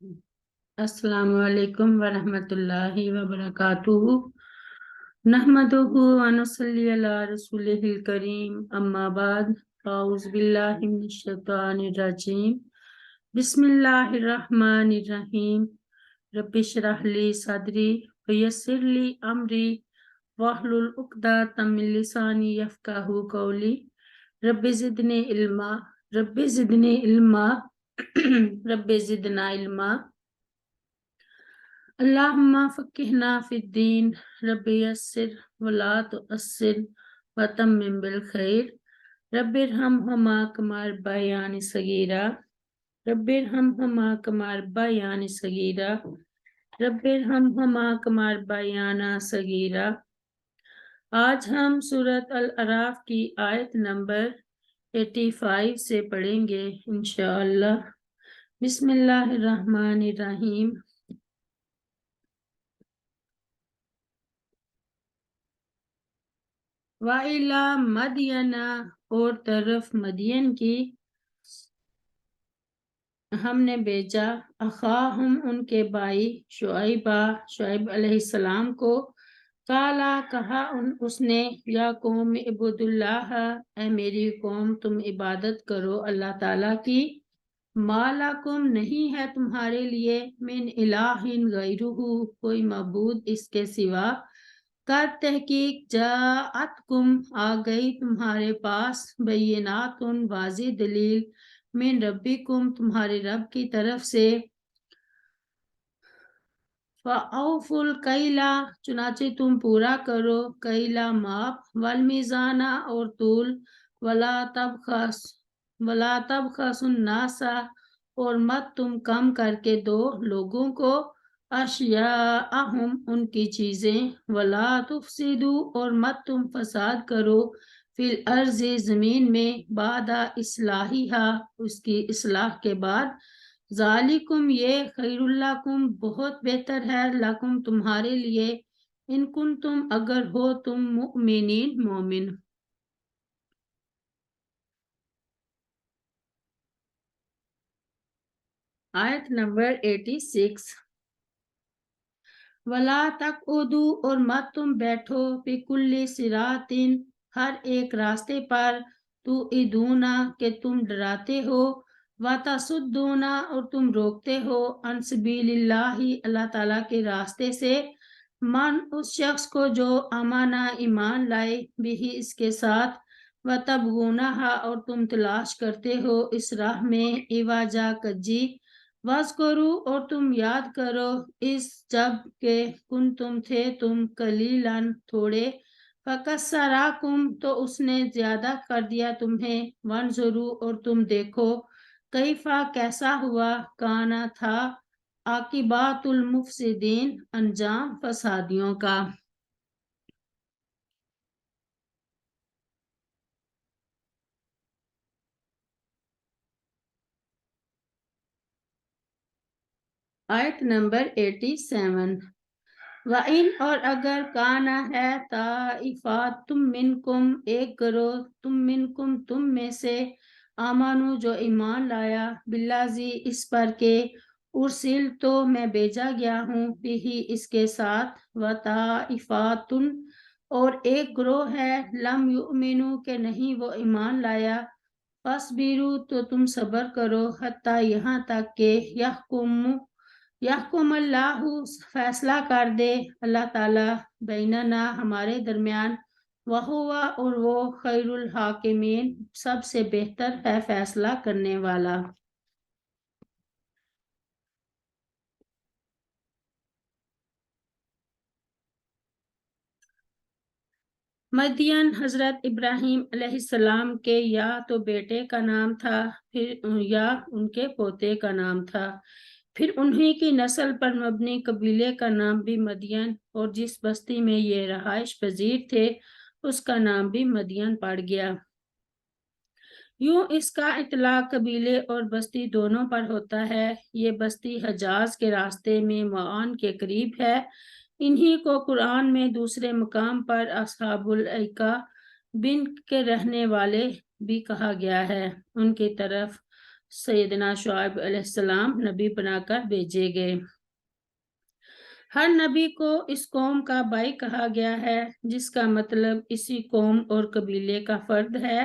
السلام علیکم ورحمۃ اللہ وبرکاتہ نحمدہ ونصلی علی رسولہ الکریم اما بعد اعوذ باللہ من الشیطان الرجیم بسم اللہ الرحمن الرحیم رب اشرح لی صدری ویسر لی امری واحلل عقدۃ من لسانی یفقہوا قولی رب زدنی علما رب زدنی علما رب زدنا علما اللہم فقہنا فی الدین رب یسر ولا تعسر وتمم بالخیر رب ارحمہما کما ربیانی صغیرا رب ارحمہما کما ربیانی صغیرا رب ارحمہما کما ربیانا صغیرا۔ آج ہم سورۃ الاعراف کی آیت نمبر 85 سے پڑھیں گے انشاءاللہ۔ بسم اللہ الرحمن الرحیم۔ وَإِلَى مَدْيَنَ اور طرف مدین کی ہم نے بھیجا اخاہم ان کے بھائی شعیب علیہ السلام کو قالا کہا اس نے یا قوم عبد اللہ اے میری قوم تم عبادت کرو اللہ تعالیٰ کی ما لکم نہیں ہے تمہارے لیے من الہ غیرہ کوئی معبود اس کے سوا کر تحقیق جاءتکم آ گئی تمہارے پاس بینات واضح دلیل من ربکم تمہارے رب کی طرف سے فَأَوْفُوا الْكَيْلَ چنانچہ تم پورا کرو کیلا ماپ والمیزان اور تول ولا تبخسوا الناس اور مت تم کم کر کے دو لوگوں کو اشیاءہم ان کی چیزیں ولا تفسدوا اور مت تم فساد کرو فی الارض زمین میں بعد اصلاحہا اس کی اصلاح کے بعد ذالکم یہ خیر لکم بہت بہتر ہے لکم تمہارے لیے ان کنتم اگر ہو تم مؤمنین مومن۔ آیت نمبر 86۔ ولا تقعدوا اور مت تم بیٹھو بکل صراط ہر ایک راستے پر توعدون کہ تم ڈراتے ہو وتصدون اور تم روکتے ہو عن سبیل اللہ اللہ تعالیٰ کے راستے سے من اس شخص کو جو امانہ ایمان لائے بھی اس کے ساتھ وتبغونہا اور تم تلاش کرتے ہو اس راہ میں عوجا کجی وَاذْكُرُوا اور تم یاد کرو اس جب کہ تم تھے تم قلیلاً تھوڑے فَكَسَّرَكُمْ تو اس نے زیادہ کر دیا تمہیں وَانظُرُوا اور تم دیکھو کیفا کیسا ہوا کانا تھا عاقبات المفسدین انجام فسادیوں کا۔ آیت نمبر 87۔ وَإِنْ اور اگر کانا ہے طائفات تم منکم ایک گروہ تم میں سے آمانو جو ایمان لایا باللذی اس پر کہ ارسل تو میں بھیجا گیا ہوں بھی اس کے ساتھ وطائفات اور ایک گروہ ہے لم یؤمنو کہ نہیں وہ ایمان لایا فاصبروا تو تم صبر کرو حتیٰ یہاں تک کہ یحکم اللہ فیصلہ کر دے اللہ تعالیٰ بیننا ہمارے درمیان وہو اور وہ خیر الحاکمین سب سے بہتر ہے فیصلہ کرنے والا۔ مدین حضرت ابراہیم علیہ السلام کے یا تو بیٹے کا نام تھا پھر یا ان کے پوتے کا نام تھا پھر انہی کی نسل پر مبنی قبیلے کا نام بھی مدین اور جس بستی میں یہ رہائش پذیر تھے اس کا نام بھی مدین پڑ گیا۔ یوں اس کا اطلاق قبیلے اور بستی دونوں پر ہوتا ہے۔ یہ بستی حجاز کے راستے میں معان کے قریب ہے۔ انہی کو قرآن میں دوسرے مقام پر اصحاب الایکہ بن کے رہنے والے بھی کہا گیا ہے۔ ان کی طرف سیدنا شعیب علیہ السلام نبی بنا کر بھیجے گئے۔ ہر نبی کو اس قوم کا بھائی کہا گیا ہے، جس کا مطلب اسی قوم اور قبیلے کا فرد ہے،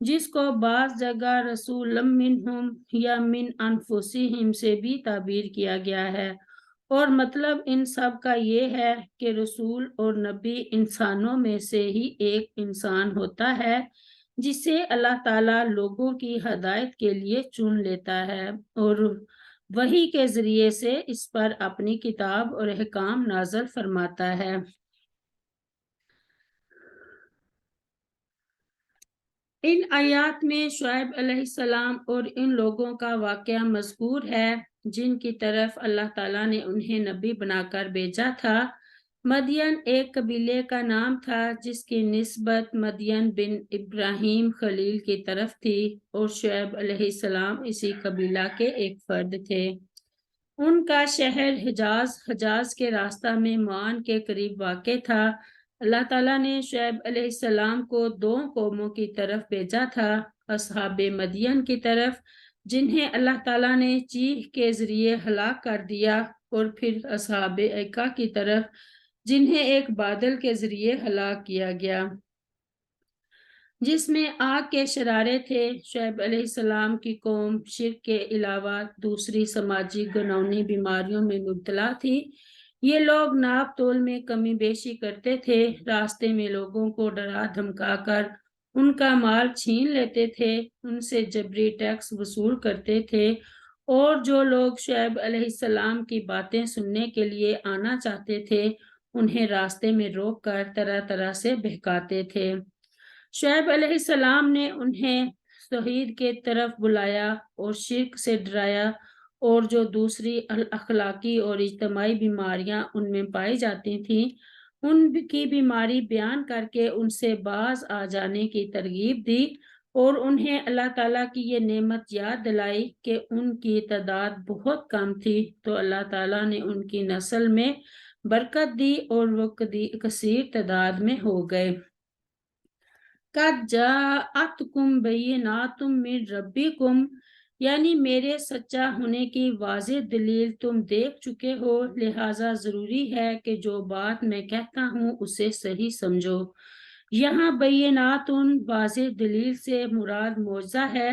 جس کو بعض جگہ رسول منہم یا من انفسہم سے بھی تعبیر کیا گیا ہے، اور مطلب ان سب کا یہ ہے کہ رسول اور نبی انسانوں میں سے ہی ایک انسان ہوتا ہے جسے اللہ تعالیٰ لوگوں کی ہدایت کے لیے چن لیتا ہے اور وحی کے ذریعے سے اس پر اپنی کتاب اور احکام نازل فرماتا ہے۔ ان آیات میں شعیب علیہ السلام اور ان لوگوں کا واقعہ مذکور ہے جن کی طرف اللہ تعالیٰ نے انہیں نبی بنا کر بھیجا تھا۔ مدین ایک قبیلے کا نام تھا جس کی نسبت مدین بن ابراہیم خلیل کی طرف تھی، اور شعیب علیہ السلام اسی قبیلہ کے ایک فرد تھے۔ ان کا شہر حجاز کے راستہ میں معان کے قریب واقع تھا۔ اللہ تعالیٰ نے شعیب علیہ السلام کو دو قوموں کی طرف بھیجا تھا، اصحاب مدین کی طرف جنہیں اللہ تعالیٰ نے چیخ کے ذریعے ہلاک کر دیا، اور پھر اصحاب ایکا کی طرف جنہیں ایک بادل کے ذریعے ہلاک کیا گیا جس میں آگ کے شرارے تھے۔ شعیب علیہ السلام کی قوم شرک کے علاوہ دوسری سماجی گناہوں بیماریوں میں مبتلا تھی۔ یہ لوگ ناپ تول میں کمی بیشی کرتے تھے، راستے میں لوگوں کو ڈرا دھمکا کر ان کا مال چھین لیتے تھے، ان سے جبری ٹیکس وصول کرتے تھے، اور جو لوگ شعیب علیہ السلام کی باتیں سننے کے لیے آنا چاہتے تھے انہیں راستے میں روک کر طرح طرح سے بہکاتے تھے۔ شعیب علیہ السلام نے انہیں توحید کے طرف بلایا اور شرک سے ڈرایا، اور جو دوسری اخلاقی اور اجتماعی بیماریاں ان میں پائی جاتی تھیں ان کی بیماری بیان کر کے ان سے باز آ جانے کی ترغیب دی، اور انہیں اللہ تعالیٰ کی یہ نعمت یاد دلائی کہ ان کی تعداد بہت کم تھی، تو اللہ تعالیٰ نے ان کی نسل میں برکت دی اور وہ کثیر تعداد میں ہو گئے۔ قَدْ جَاءَتْكُمْ بَيِّنَاتٌ مِّن رَبِّكُمْ، یعنی میرے سچا ہونے کی واضح دلیل تم دیکھ چکے ہو، لہٰذا ضروری ہے کہ جو بات میں کہتا ہوں اسے صحیح سمجھو۔ یہاں بینات واضح دلیل سے مراد معجزہ ہے،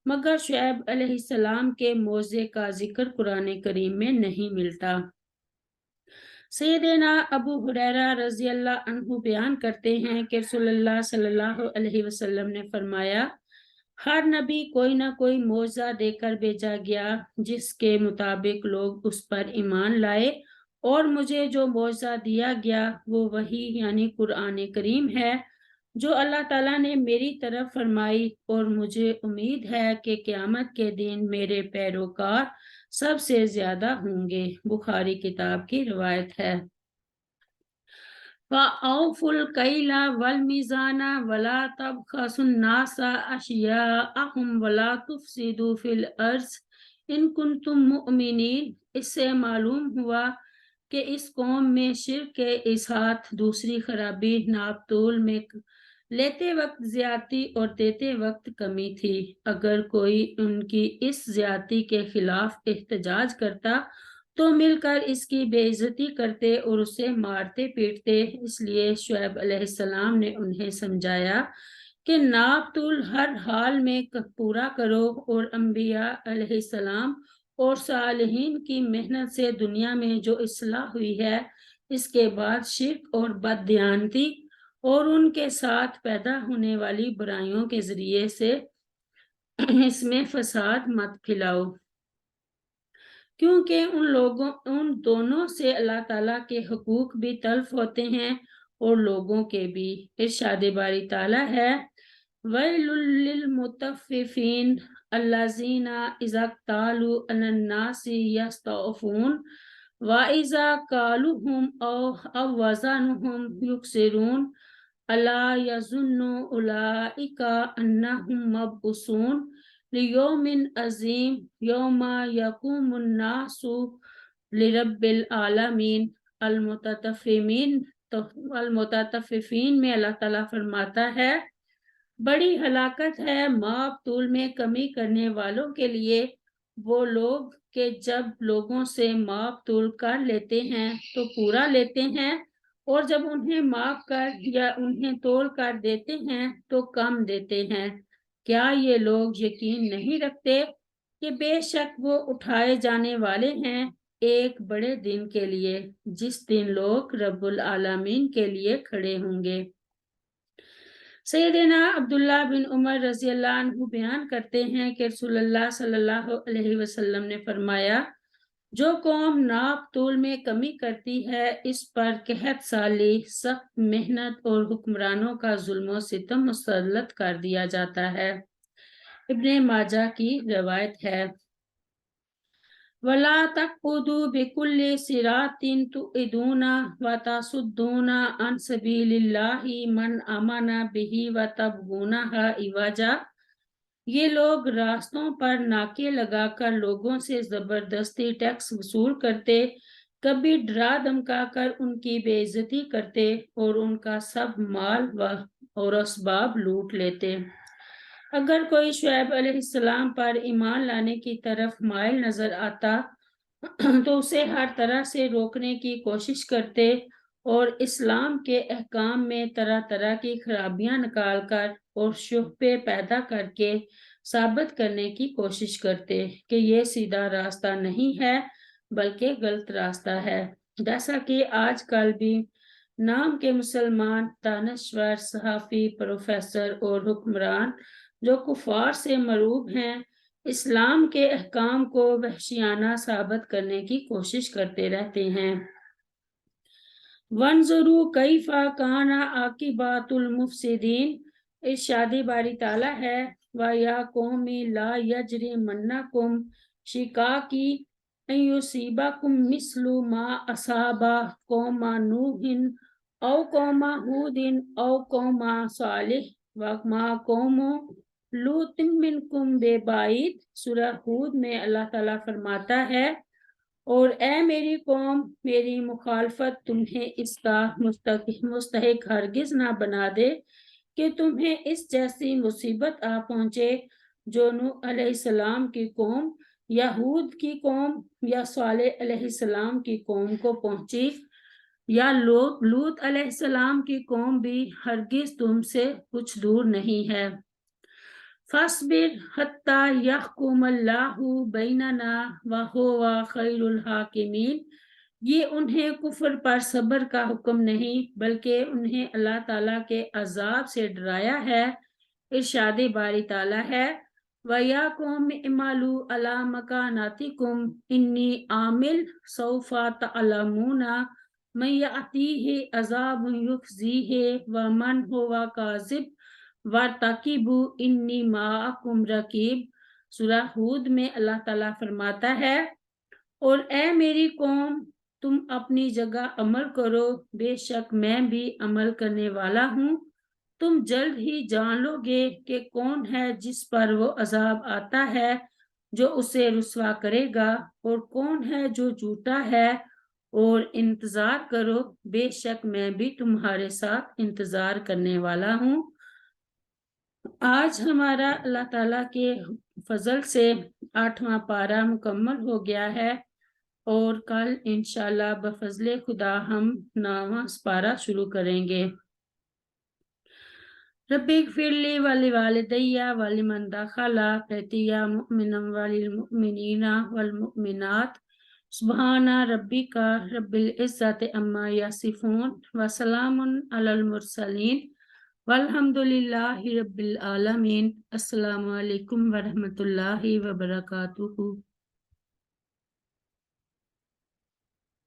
مگر شعیب علیہ السلام کے معجزے کا ذکر قرآن کریم میں نہیں ملتا۔ سیدنا ابو ہریرہ رضی اللہ عنہ بیان کرتے ہیں کہ رسول اللہ صلی اللہ علیہ وسلم نے فرمایا، ہر نبی کوئی نہ کوئی معجزہ دے کر بھیجا گیا جس کے مطابق لوگ اس پر ایمان لائے، اور مجھے جو معجزہ دیا گیا وہ وحی یعنی قرآن کریم ہے جو اللہ تعالیٰ نے میری طرف فرمائی، اور مجھے امید ہے کہ قیامت کے دن میرے پیروکار سب سے زیادہ ہوں گے۔ بخاری کتاب کی روایت ہے۔ وَأَوْفُوا الْكَيْلَ وَالْمِيزَانَ وَلَا تَبْخَسُوا النَّاسَ أَشْيَاءَهُمْ وَلَا تُفْسِدُوا فِي الْأَرْضِ إِن كُنتُم مُّؤْمِنِينَ۔ اس سے معلوم ہوا کہ اس قوم میں شرک کے ساتھ دوسری خرابی ناپ تول میں لیتے وقت زیادتی اور دیتے وقت کمی تھی۔ اگر کوئی ان کی اس زیادتی کے خلاف احتجاج کرتا تو مل کر اس کی بے عزتی کرتے اور اسے مارتے پیٹتے۔ اس لیے شعیب علیہ السلام نے انہیں سمجھایا کہ ناپ تول ہر حال میں پورا کرو، اور انبیاء علیہ السلام اور صالحین کی محنت سے دنیا میں جو اصلاح ہوئی ہے، اس کے بعد شرک اور بددیانتی اور ان کے ساتھ پیدا ہونے والی برائیوں کے ذریعے سے اس میں فساد مت پھیلاؤ، کیونکہ ان دونوں سے اللہ تعالیٰ کے حقوق بھی تلف ہوتے ہیں اور لوگوں کے بھی۔ ارشاد باری تعالیٰ ہے، وَيْلٌ لِّلْمُطَفِّفِينَ الَّذِينَ إِذَا اكْتَالُوا عَلَى النَّاسِ يَسْتَوْفُونَ وَإِذَا كَالُوهُمْ أَوْ وَّزَنُوهُمْ يُخْسِرُونَ أَلَا يَظُنُّ أُولَٰئِكَ أَنَّهُم مَّبْعُوثُونَ لِيَوْمٍ عَظِيمٍ يَوْمَ يَقُومُ النَّاسُ لِرَبِّ الْعَالَمِينَ۔ المطففین میں اللہ تعالیٰ فرماتا ہے، بڑی ہلاکت ہے ماپ تول میں کمی کرنے والوں کے لیے وہ لوگ کہ جب لوگوں سے ماپ تول کر لیتے ہیں تو پورا لیتے ہیں، اور جب انہیں ماپ کر یا انہیں تول کر دیتے ہیں تو کم دیتے ہیں۔ کیا یہ لوگ یقین نہیں رکھتے کہ بے شک وہ اٹھائے جانے والے ہیں ایک بڑے دن کے لیے، جس دن لوگ رب العالمین کے لیے کھڑے ہوں گے۔ سیدنا عبداللہ بن عمر رضی اللہ عنہ بیان کرتے ہیں کہ رسول اللہ صلی اللہ علیہ وسلم نے فرمایا، جو قوم ناپ تول میں کمی کرتی ہے اس پر قحط سالی، سخت محنت اور حکمرانوں کا ظلم و ستم مسلط کر دیا جاتا ہے۔ ابن ماجہ کی روایت ہے۔ وَلَا تَقْعُدُوا بِكُلِّ صِرَاطٍ تُوعِدُونَ وَتَصُدُّونَ عَنْ سَبِيلِ اللَّهِ مَنْ آمَنَ بِهِ وَتَبْغُونَهَا عِوَجًا۔ یہ لوگ راستوں پر ناکے لگا کر لوگوں سے زبردستی ٹیکس وصول کرتے، کبھی ڈرا دھمکا کر ان کی بے عزتی کرتے اور ان کا سب مال اور اسباب لوٹ لیتے۔ اگر کوئی شعیب علیہ السلام پر ایمان لانے کی طرف مائل نظر آتا تو اسے ہر طرح سے روکنے کی کوشش کرتے اور اسلام کے احکام میں طرح طرح کی خرابیاں نکال کر اور شبہے پیدا کر کے ثابت کرنے کی کوشش کرتے کہ یہ سیدھا راستہ نہیں ہے بلکہ غلط راستہ ہے۔ جیسا کہ آج کل بھی نام کے مسلمان دانشور، صحافی، پروفیسر اور حکمران جو کفار سے مرعوب ہیں، اسلام کے احکام کو وحشیانہ ثابت کرنے کی کوشش کرتے رہتے ہیں۔ وَانظُرُوا كَيْفَ كَانَ عَاقِبَةُ الْمُفْسِدِينَ، ارشاد باری تعالیٰ ہے، وَيَا قَوْمِ لَا يَجْرِمَنَّكُمْ شِقَاقِي أَن يُصِيبَكُم مِّثْلُ مَا أَصَابَ قَوْمَ نُوحٍ أَوْ قَوْمَ هُودٍ أَوْ قَوْمَ صَالِحٍ وَمَا قَوْمُ لوط منکم ببعید۔ سورہ ہود میں اللہ تعالیٰ فرماتا ہے، اور اے میری قوم، میری مخالفت تمہیں اس کا مستحق ہرگز نہ بنا دے کہ تمہیں اس جیسی مصیبت آ پہنچے جو نوح علیہ السلام کی قوم یا ہود کی قوم یا صالح علیہ السلام کی قوم کو پہنچی، یا لوط علیہ السلام کی قوم بھی ہرگز تم سے کچھ دور نہیں ہے۔ فَاصْبِرْ حَتَّى يَحْكُمَ اللَّهُ بَيْنَنَا وَهُوَ خَيْرُ الْحَاكِمِينَ۔ یہ انہیں کفر پر صبر کا حکم نہیں بلکہ انہیں اللہ تعالیٰ کے عذاب سے ڈرایا ہے۔ ارشاد باری تعالیٰ ہے، وَيَا قَوْمِ اعْمَلُوا عَلَىٰ مَكَانَتِكُمْ إِنِّي عَامِلٌ سَوْفَ تَعْلَمُونَ مَن يَأْتِيهِ عَذَابٌ يُخْزِيهِ وَمَنْ هُوَ كَاذِبٌ وَارْتَقِبُوا إِنِّي مَعَكُمْ رَقِیب۔ سورہ ہود میں اللہ تعالیٰ فرماتا ہے، اور اے میری قوم، تم اپنی جگہ عمل کرو، بے شک میں بھی عمل کرنے والا ہوں۔ تم جلد ہی جان لو گے کہ کون ہے جس پر وہ عذاب آتا ہے جو اسے رسوا کرے گا، اور کون ہے جو جھوٹا ہے، اور انتظار کرو، بے شک میں بھی تمہارے ساتھ انتظار کرنے والا ہوں۔ آج ہمارا اللہ تعالیٰ کے فضل سے 8واں پارہ مکمل ہو گیا ہے، اور کل انشاءاللہ بفضل خدا ہم 9واں پارہ شروع کریں گے۔ رب اغفر لی ولوالدی ولمن دخل بیتی مؤمنا وللمؤمنین والمؤمنات۔ سبحان ربک رب العزت عما یصفون وسلام علی المرسلین والحمد للہ رب العالمین۔ السلام علیکم ورحمۃ اللہ وبرکاتہ۔